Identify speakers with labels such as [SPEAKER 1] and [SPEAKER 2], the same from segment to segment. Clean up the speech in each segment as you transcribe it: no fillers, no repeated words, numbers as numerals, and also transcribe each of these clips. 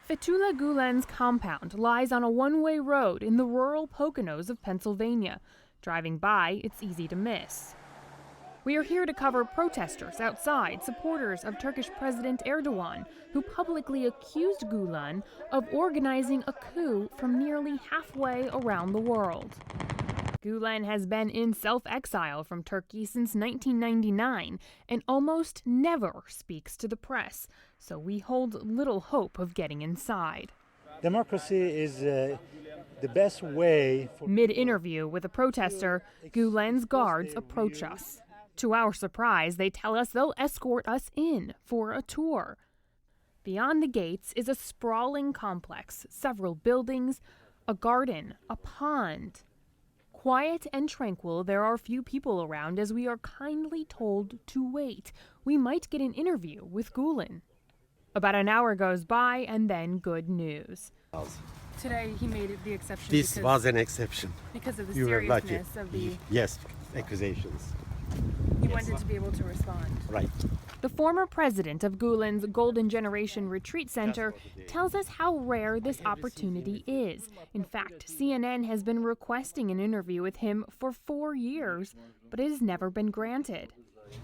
[SPEAKER 1] Fethullah Gülen's compound lies on a one-way road in the rural Poconos of Pennsylvania. Driving by, it's easy to miss. We are here to cover protesters outside, supporters of Turkish President Erdogan, who publicly accused Gülen of organizing a coup from nearly halfway around the world. Gülen has been in self-exile from Turkey since 1999 and almost never speaks to the press, so we hold little hope of getting inside.
[SPEAKER 2] Democracy is the best way for...
[SPEAKER 1] Mid-interview with a protester, Gülen's guards approach us. To our surprise, they tell us they'll escort us in for a tour. Beyond the gates is a sprawling complex, several buildings, a garden, a pond. Quiet and tranquil, there are few people around as we are kindly told to wait. We might get an interview with Gülen. About an hour goes by and then good news. Today he made the exception.
[SPEAKER 3] This was an exception.
[SPEAKER 1] Because of the
[SPEAKER 3] You were lucky.
[SPEAKER 1] seriousness of the...
[SPEAKER 3] Yes, accusations.
[SPEAKER 1] He wanted to be able to respond.
[SPEAKER 3] Right.
[SPEAKER 1] The former president of Gülen's Golden Generation Retreat Center tells us how rare this opportunity is. In fact, CNN has been requesting an interview with him for 4 years, but it has never been granted.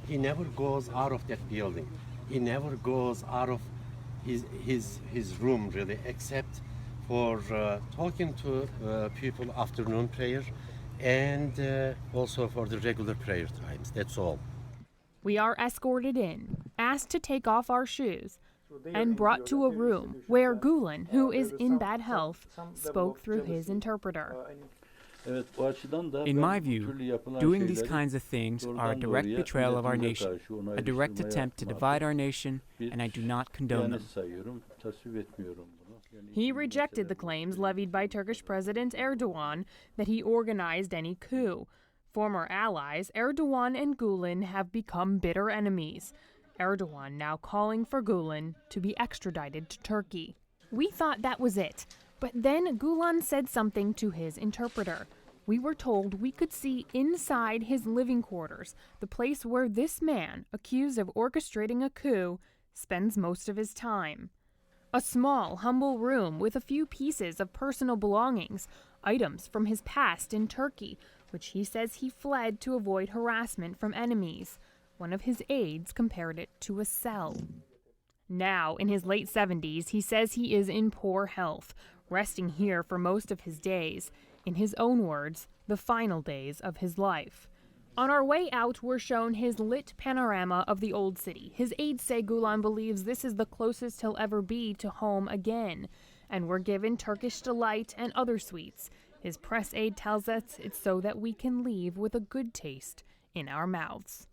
[SPEAKER 3] He never goes out of that building. He never goes out of his room, really, except for talking to people afternoon prayer and also for the regular prayer times. That's all.
[SPEAKER 1] We are escorted in, asked to take off our shoes, and brought to a room where Gülen, who is in bad health, spoke through his interpreter.
[SPEAKER 4] In my view, doing these kinds of things are a direct betrayal of our nation, a direct attempt to divide our nation, and I do not condone them.
[SPEAKER 1] He rejected the claims levied by Turkish President Erdogan that he organized any coup. Former allies, Erdogan and Gülen have become bitter enemies. Erdogan now calling for Gülen to be extradited to Turkey. We thought that was it, but then Gülen said something to his interpreter. We were told we could see inside his living quarters, the place where this man, accused of orchestrating a coup, spends most of his time. A small, humble room with a few pieces of personal belongings, items from his past in Turkey, which he says he fled to avoid harassment from enemies. One of his aides compared it to a cell. Now, in his late 70s, he says he is in poor health, resting here for most of his days. In his own words, the final days of his life. On our way out, we're shown his lit panorama of the old city. His aides say Gülen believes this is the closest he'll ever be to home again. And we're given Turkish delight and other sweets. His press aide tells us it's so that we can leave with a good taste in our mouths.